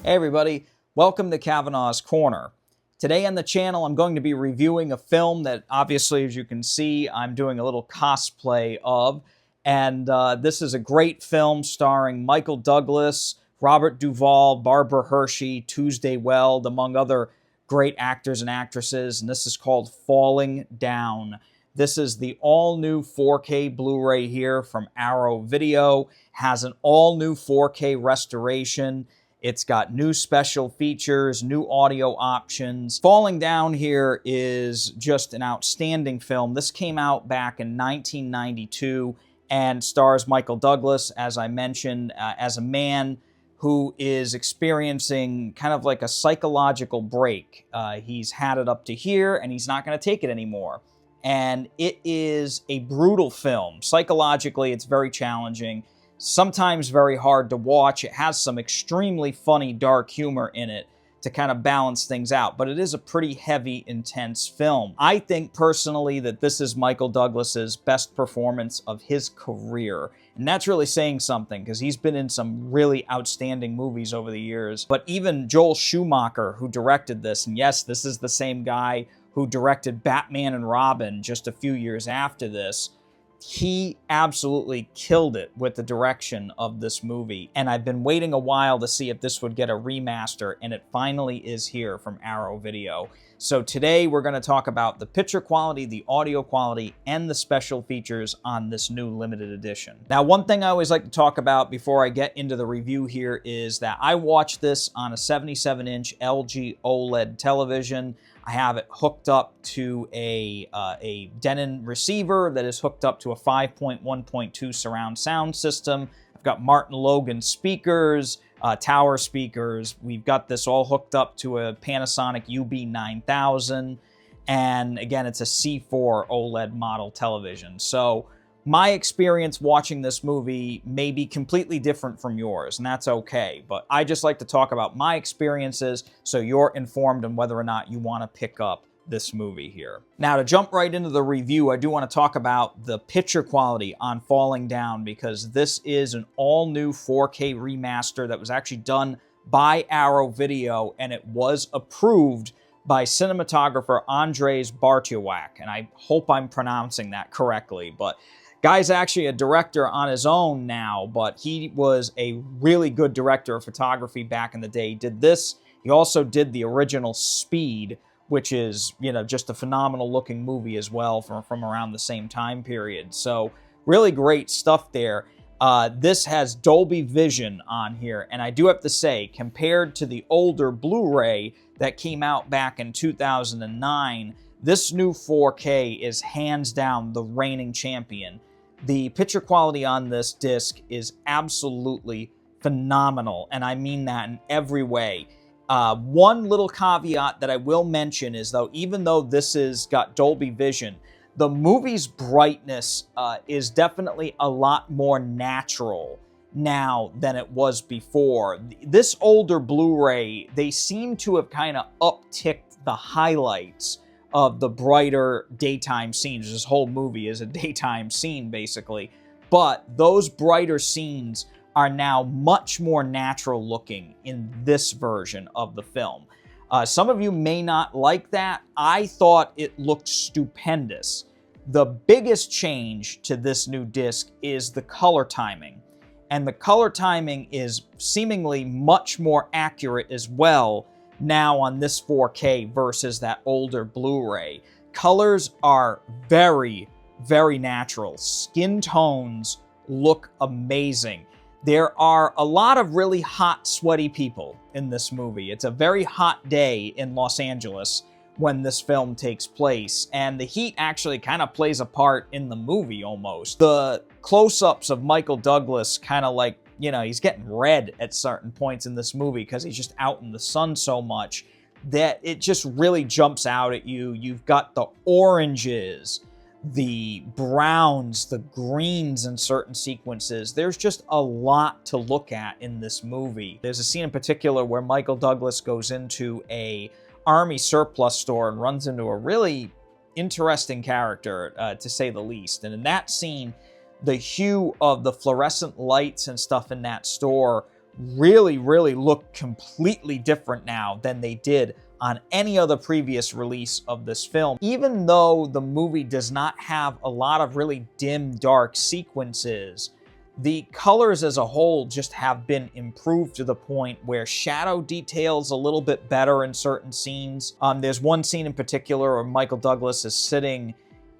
Hey everybody, welcome to Kavanaugh's Corner. Today on the channel I'm going to be reviewing a film that obviously, as you can see, I'm doing a little cosplay of. And this is a great film starring Michael Douglas, Robert Duvall, Barbara Hershey, Tuesday Weld, among other great actors and actresses. And this is called Falling Down. This is the all-new 4K Blu-ray here from Arrow Video. Has an all-new 4K restoration. It's got new special features, new audio options. Falling Down here is just an outstanding film. This came out back in 1992 and stars Michael Douglas, as I mentioned, as a man who is experiencing kind of like a psychological break. He's had it up to here and he's not going to take it anymore. And it is a brutal film. Psychologically, it's very challenging. Sometimes very hard to watch. It has some extremely funny, dark humor in it to kind of balance things out, but it is a pretty heavy, intense film. I think personally that this is Michael Douglas's best performance of his career, and that's really saying something because he's been in some really outstanding movies over the years. But even Joel Schumacher, who directed this, and yes, this is the same guy who directed Batman and Robin just a few years after this, he absolutely killed it with the direction of this movie. And I've been waiting a while to see if this would get a remaster, and it finally is here from Arrow Video. So today we're going to talk about the picture quality, the audio quality, and the special features on this new limited edition. Now, one thing I always like to talk about before I get into the review here is that I watched this on a 77-inch LG OLED television. I have it hooked up to a Denon receiver that is hooked up to a 5.1.2 surround sound system. I've got Martin Logan speakers, tower speakers. We've got this all hooked up to a Panasonic UB9000. And again, it's a C4 OLED model television. So my experience watching this movie may be completely different from yours, and that's okay. But I just like to talk about my experiences so you're informed on whether or not you want to pick up this movie here. Now, to jump right into the review, I do want to talk about the picture quality on Falling Down, because this is an all-new 4K remaster that was actually done by Arrow Video, and it was approved by cinematographer Andrzej Bartiołak, and I hope I'm pronouncing that correctly, but guy's actually a director on his own now, but he was a really good director of photography back in the day. He did this. He also did the original Speed, which is, you know, just a phenomenal looking movie as well from around the same time period. So really great stuff there. This has Dolby Vision on here, and I do have to say, compared to the older Blu-ray that came out back in 2009, this new 4K is hands down the reigning champion. The picture quality on this disc is absolutely phenomenal, and I mean that in every way. One little caveat that I will mention is, though, even though this has got Dolby Vision, the movie's brightness is definitely a lot more natural now than it was before. This older Blu-ray, they seem to have kind of upticked the highlights of the brighter daytime scenes. This whole movie is a daytime scene, basically. But those brighter scenes are now much more natural looking in this version of the film. Some of you may not like that. I thought it looked stupendous. The biggest change to this new disc is the color timing. And the color timing is seemingly much more accurate as well now on this 4K versus that older Blu-ray. Colors are very, very natural. Skin tones look amazing. There are a lot of really hot, sweaty people in this movie. It's a very hot day in Los Angeles when this film takes place, and the heat actually kind of plays a part in the movie almost. The close-ups of Michael Douglas kind of like, you know, he's getting red at certain points in this movie because he's just out in the sun so much that it just really jumps out at you. You've got the oranges, the browns, the greens in certain sequences. There's just a lot to look at in this movie. There's a scene in particular where Michael Douglas goes into a army surplus store and runs into a really interesting character, to say the least. And in that scene, the hue of the fluorescent lights and stuff in that store really, really look completely different now than they did on any other previous release of this film. Even though the movie does not have a lot of really dim, dark sequences, the colors as a whole just have been improved to the point where shadow details a little bit better in certain scenes. There's one scene in particular where Michael Douglas is sitting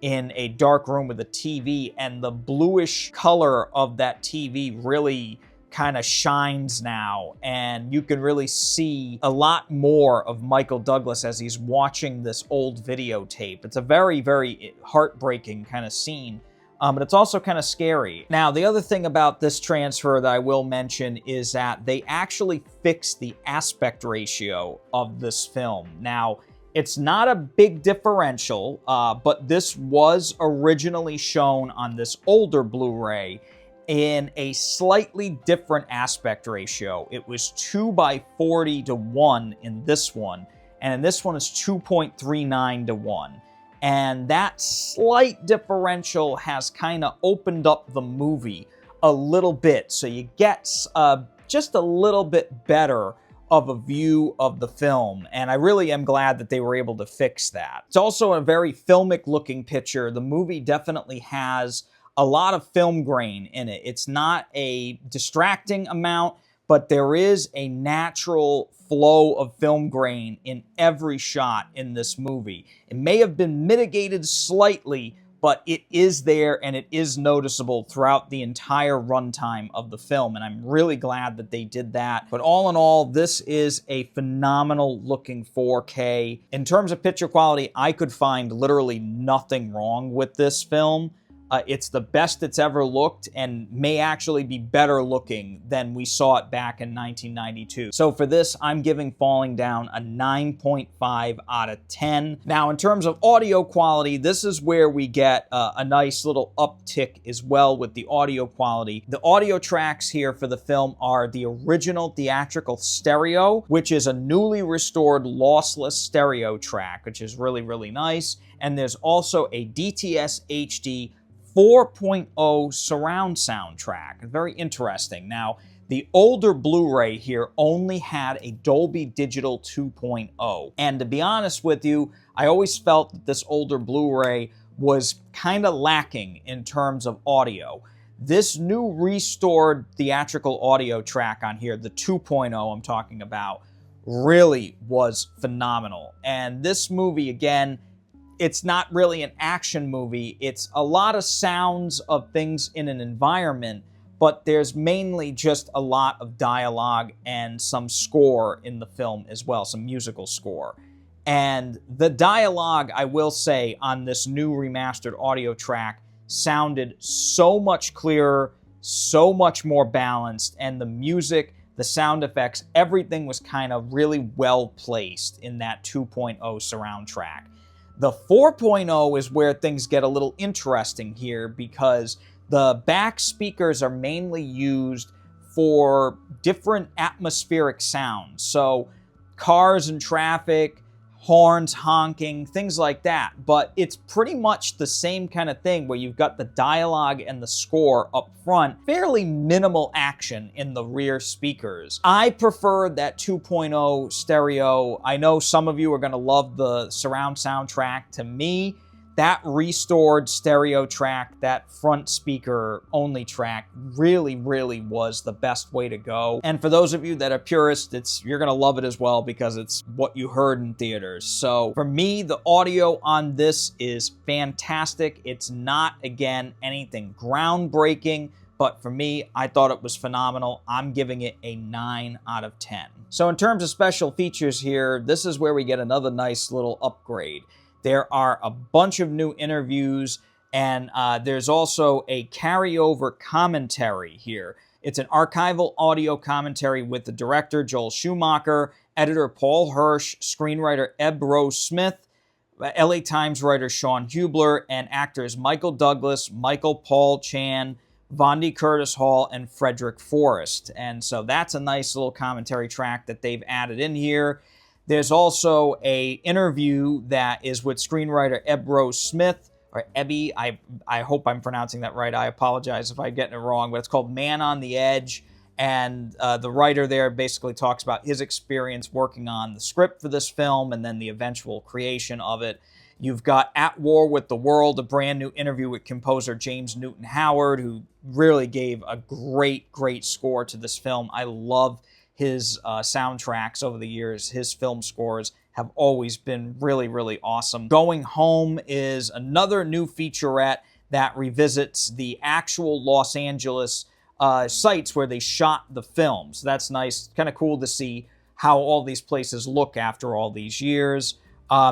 in a dark room with a TV, and the bluish color of that TV really kind of shines now, and you can really see a lot more of Michael Douglas as he's watching this old videotape. It's a very, very heartbreaking kind of scene, but it's also kind of scary. Now, the other thing about this transfer that I will mention is that they actually fixed the aspect ratio of this film. Now, it's not a big differential, but this was originally shown on this older Blu-ray in a slightly different aspect ratio. It was 2:40:1 in this one, and in this one is 2.39:1. And that slight differential has kind of opened up the movie a little bit, so you get just a little bit better of a view of the film, and I really am glad that they were able to fix that. It's also a very filmic looking picture. The movie definitely has a lot of film grain in it. It's not a distracting amount, but there is a natural flow of film grain in every shot in this movie. It may have been mitigated slightly, but it is there and it is noticeable throughout the entire runtime of the film, and I'm really glad that they did that. But all in all, this is a phenomenal looking 4K. In terms of picture quality, I could find literally nothing wrong with this film. It's the best it's ever looked and may actually be better looking than we saw it back in 1992. So for this, I'm giving Falling Down a 9.5 out of 10. Now, in terms of audio quality, this is where we get a nice little uptick as well with the audio quality. The audio tracks here for the film are the original theatrical stereo, which is a newly restored lossless stereo track, which is really, really nice. And there's also a DTS HD 4.0 surround sound track. Very interesting. Now, the older Blu-ray here only had a Dolby Digital 2.0. And to be honest with you, I always felt that this older Blu-ray was kind of lacking in terms of audio. This new restored theatrical audio track on here, the 2.0 I'm talking about, really was phenomenal. And this movie, again, it's not really an action movie. It's a lot of sounds of things in an environment, but there's mainly just a lot of dialogue and some score in the film as well, some musical score. And the dialogue, I will say, on this new remastered audio track sounded so much clearer, so much more balanced, and the music, the sound effects, everything was kind of really well placed in that 2.0 surround track. The 4.0 is where things get a little interesting here because the back speakers are mainly used for different atmospheric sounds. So cars and traffic, horns honking, things like that. But it's pretty much the same kind of thing where you've got the dialogue and the score up front. Fairly minimal action in the rear speakers. I prefer that 2.0 stereo. I know some of you are going to love the surround soundtrack. To me, that restored stereo track, that front speaker only track, really, really was the best way to go. And for those of you that are purists, you're gonna love it as well because it's what you heard in theaters. So for me, the audio on this is fantastic. It's not, again, anything groundbreaking, but for me, I thought it was phenomenal. I'm giving it a 9 out of 10. So in terms of special features here, this is where we get another nice little upgrade. There are a bunch of new interviews, and there's also a carryover commentary here. It's an archival audio commentary with the director, Joel Schumacher, editor Paul Hirsch, screenwriter Eb Rose Smith, LA Times writer Sean Hubler, and actors Michael Douglas, Michael Paul Chan, Vondi Curtis Hall, and Frederick Forrest. And so that's a nice little commentary track that they've added in here. There's also an interview that is with screenwriter Eb Rose Smith, or Ebby. I hope I'm pronouncing that right. I apologize if I'm getting it wrong, but it's called Man on the Edge. And the writer there basically talks about his experience working on the script for this film and then the eventual creation of it. You've got At War with the World, a brand new interview with composer James Newton Howard, who really gave a great, great score to this film. I love his soundtracks over the years. His film scores have always been really, really awesome. Going Home is another new featurette that revisits the actual Los Angeles sites where they shot the film. So that's nice, kind of cool to see how all these places look after all these years.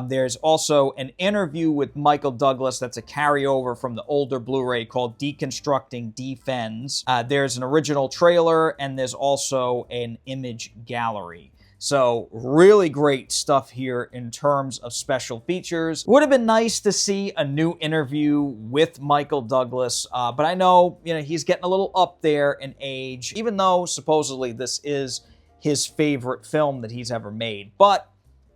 There's also an interview with Michael Douglas that's a carryover from the older Blu-ray called Deconstructing Defense. There's an original trailer, and there's also an image gallery. So really great stuff here in terms of special features. Would have been nice to see a new interview with Michael Douglas, but I know, he's getting a little up there in age, even though supposedly this is his favorite film that he's ever made. But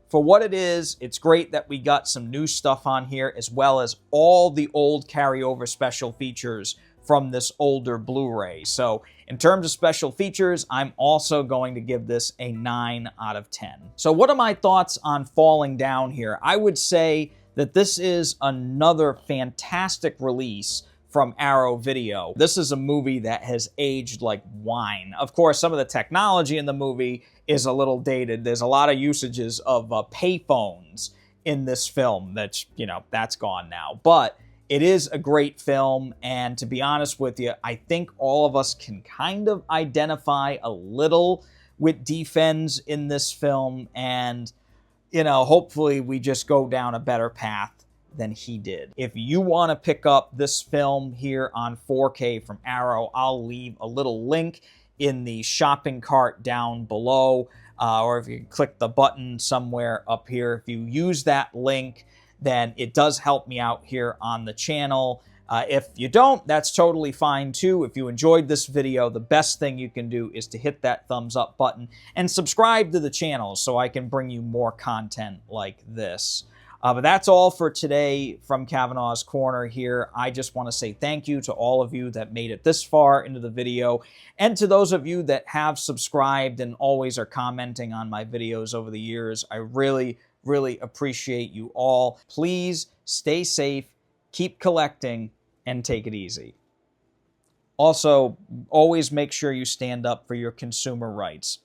for what it is, it's great that we got some new stuff on here, as well as all the old carryover special features from this older Blu-ray. So in terms of special features, I'm also going to give this a 9 out of 10. So what are my thoughts on Falling Down here? I would say that this is another fantastic release from Arrow Video. This is a movie that has aged like wine. Of course, some of the technology in the movie is a little dated. There's a lot of usages of payphones in this film that's, that's gone now. But it is a great film, and to be honest with you, I think all of us can kind of identify a little with Defense in this film, and, hopefully we just go down a better path than he did. If you want to pick up this film here on 4K from Arrow, I'll leave a little link in the shopping cart down below, or if you click the button somewhere up here. If you use that link, then it does help me out here on the channel. If you don't, that's totally fine too. If you enjoyed this video, the best thing you can do is to hit that thumbs up button and subscribe to the channel so I can bring you more content like this. But that's all for today from Kavanaugh's Corner here. I just want to say thank you to all of you that made it this far into the video, and to those of you that have subscribed and always are commenting on my videos over the years. I really, really appreciate you all. Please stay safe, keep collecting, and take it easy. Also, always make sure you stand up for your consumer rights.